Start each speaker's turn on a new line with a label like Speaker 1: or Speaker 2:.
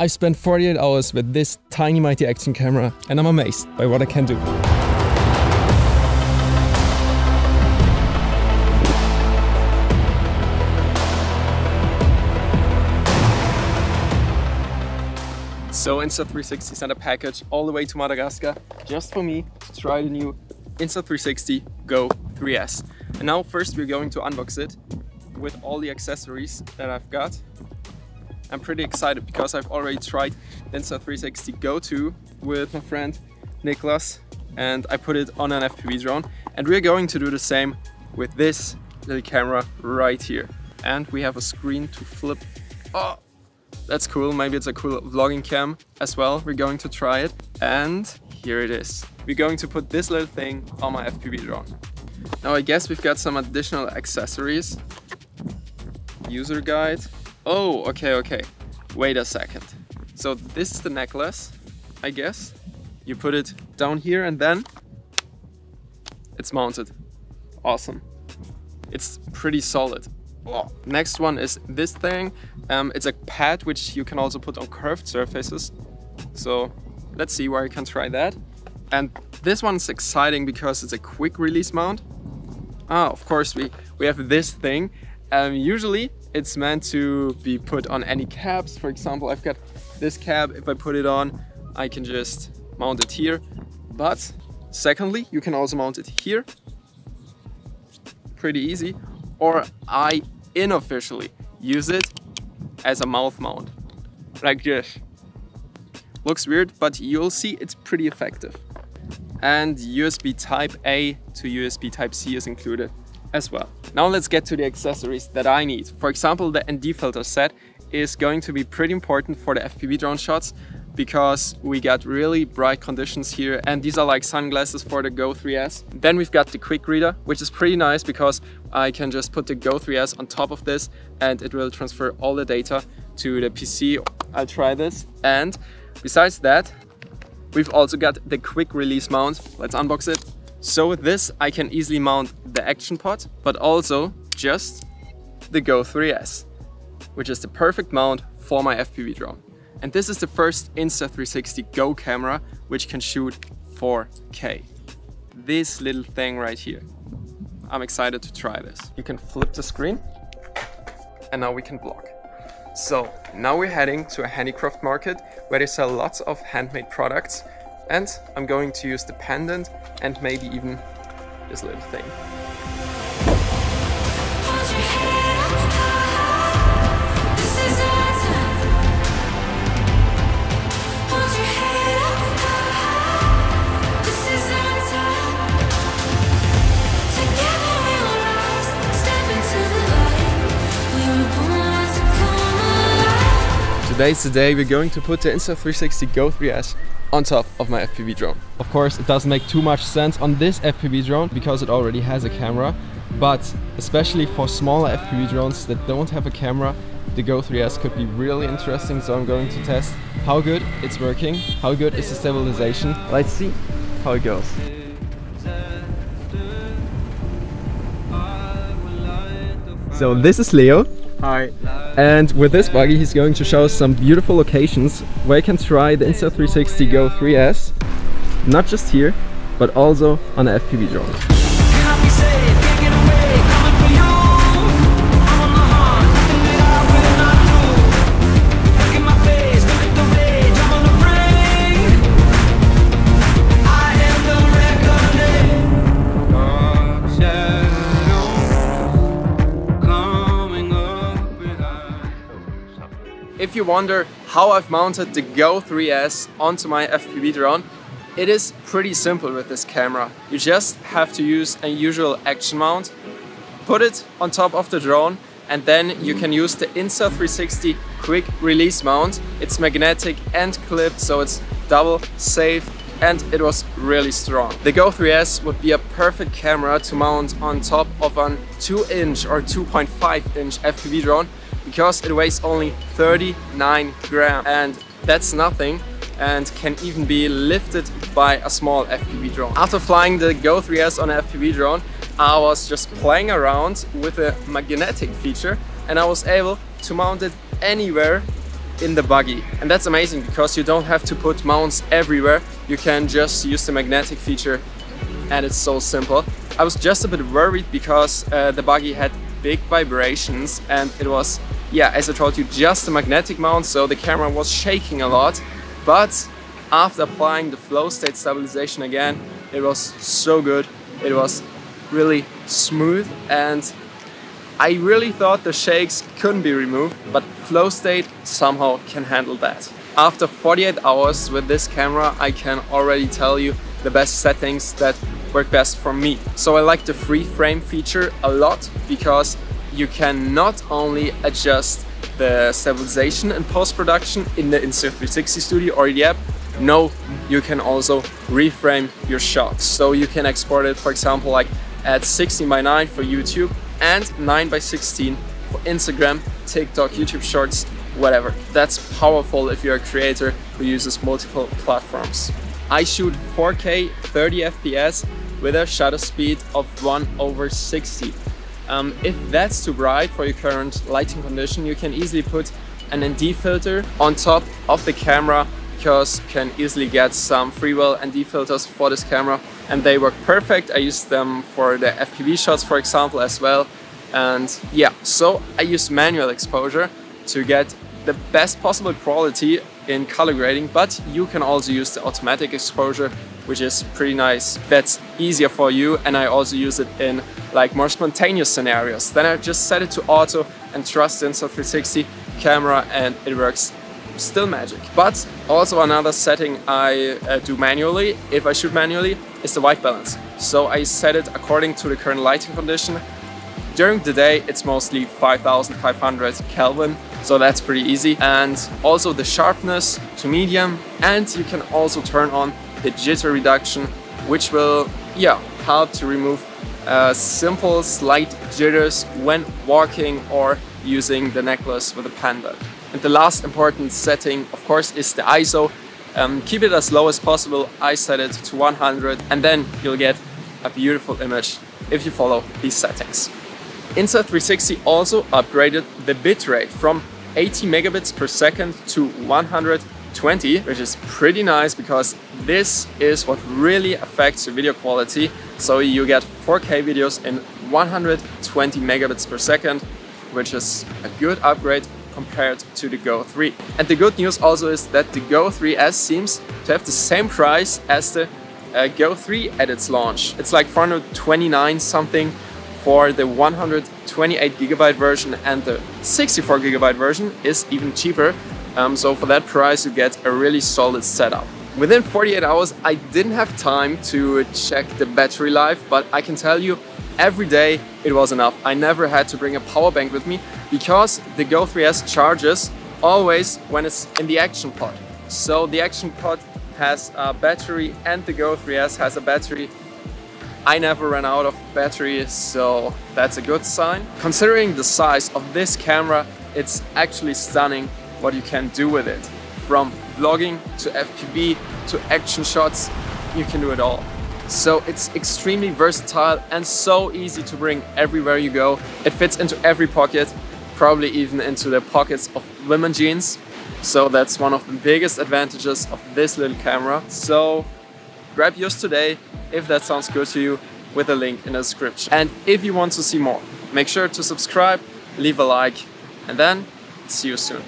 Speaker 1: I spent 48 hours with this tiny mighty action camera and I'm amazed by what I can do. So Insta360 sent a package all the way to Madagascar just for me to try the new Insta360 Go 3S. And now first we're going to unbox it with all the accessories that I've got. I'm pretty excited because I've already tried Insta360 Go 2 with my friend Niklas and I put it on an FPV drone, and we're going to do the same with this little camera right here. And we have a screen to flip. Oh, that's cool. Maybe it's a cool vlogging cam as well. We're going to try it, and here it is. We're going to put this little thing on my FPV drone. Now I guess we've got some additional accessories. User guide. Oh, okay. Wait a second. So this is the necklace, I guess. You put it down here and then it's mounted. Awesome. It's pretty solid. Oh. Next one is this thing. It's a pad which you can also put on curved surfaces. So let's see where I can try that. And this one's exciting because it's a quick release mount. Of course we have this thing. Usually it's meant to be put on any cabs. For example, I've got this cab. If I put it on, I can just mount it here. But secondly, you can also mount it here. Pretty easy. Or I unofficially use it as a mouth mount, like this. Looks weird, but you'll see it's pretty effective. And USB Type A to USB Type C is included as well. Now let's get to the accessories that I need. For example, the ND filter set is going to be pretty important for the FPV drone shots because we got really bright conditions here, and these are like sunglasses for the Go 3S. Then we've got the quick reader, which is pretty nice because I can just put the Go 3S on top of this and it will transfer all the data to the PC. I'll try this. And besides that, we've also got the quick release mount. Let's unbox it. So with this, I can easily mount the action pod, but also just the Go 3S, which is the perfect mount for my FPV drone. And this is the first Insta360 Go camera which can shoot 4K. This little thing right here. I'm excited to try this. You can flip the screen and now we can vlog. So now we're heading to a handicraft market where they sell lots of handmade products, and I'm going to use the pendant and maybe even this little thing. Today's the day we're going to put the Insta360 Go 3S on top of my FPV drone. Of course, it doesn't make too much sense on this FPV drone because it already has a camera, but especially for smaller FPV drones that don't have a camera, the Go 3S could be really interesting. So I'm going to test how good it's working, how good is the stabilization. Let's see how it goes. So this is Leo. Hi. And with this buggy he's going to show us some beautiful locations where you can try the Insta360 Go 3S, not just here, but also on an FPV drone. If you wonder how I've mounted the Go 3S onto my FPV drone, it is pretty simple with this camera. You just have to use a usual action mount, put it on top of the drone, and then you can use the Insta360 quick release mount. It's magnetic and clipped, so it's double safe, and it was really strong. The Go 3S would be a perfect camera to mount on top of an 2-inch or 2.5-inch FPV drone, because it weighs only 39 grams, and that's nothing, and can even be lifted by a small FPV drone. After flying the Go 3S on an FPV drone, I was just playing around with the magnetic feature, and I was able to mount it anywhere in the buggy. And that's amazing because you don't have to put mounts everywhere. You can just use the magnetic feature and it's so simple. I was just a bit worried because the buggy had big vibrations and it was, yeah, as I told you, just a magnetic mount, so the camera was shaking a lot. But after applying the flow state stabilization again, it was so good. It was really smooth and I really thought the shakes couldn't be removed, but flow state somehow can handle that. After 48 hours with this camera, I can already tell you the best settings that work best for me. So I like the free frame feature a lot because you can not only adjust the stabilization in post-production in the Insta360 Studio or the app, no, you can also reframe your shots. So you can export it, for example, like at 16:9 for YouTube and 9:16 for Instagram, TikTok, YouTube Shorts, whatever. That's powerful if you're a creator who uses multiple platforms. I shoot 4K 30 FPS with a shutter speed of 1/60. If that's too bright for your current lighting condition, you can easily put an ND filter on top of the camera because you can easily get some freewheel ND filters for this camera and they work perfect. I use them for the FPV shots, for example, as well. And yeah, so I use manual exposure to get the best possible quality in color grading, but you can also use the automatic exposure, which is pretty nice. That's easier for you, and I also use it in like more spontaneous scenarios. Then I just set it to auto and trust the Insta360 camera and it works still magic. But also another setting I do manually, if I shoot manually, is the white balance. So I set it according to the current lighting condition. During the day it's mostly 5500 Kelvin, so that's pretty easy. And also the sharpness to medium, and you can also turn on the jitter reduction, which will help to remove simple slight jitters when walking or using the necklace with a pendant. And the last important setting, of course, is the ISO. Keep it as low as possible. I set it to 100 and then you'll get a beautiful image if you follow these settings. Insta360 also upgraded the bitrate from 80 megabits per second to 120, which is pretty nice because this is what really affects your video quality. So you get 4K videos in 120 megabits per second, which is a good upgrade compared to the Go 3. And the good news also is that the Go 3S seems to have the same price as the Go 3 at its launch. It's like 429 something for the 128 GB version, and the 64 GB version is even cheaper. So for that price you get a really solid setup. Within 48 hours I didn't have time to check the battery life, but I can tell you every day it was enough. I never had to bring a power bank with me because the Go 3S charges always when it's in the action pod. So the action pod has a battery and the Go 3S has a battery. I never ran out of battery, so that's a good sign. Considering the size of this camera, it's actually stunning what you can do with it. From vlogging to FPV to action shots, you can do it all. So it's extremely versatile and so easy to bring everywhere you go. It fits into every pocket, probably even into the pockets of women's jeans. So that's one of the biggest advantages of this little camera. So grab yours today if that sounds good to you, with a link in the description. And if you want to see more, make sure to subscribe, leave a like, and then see you soon.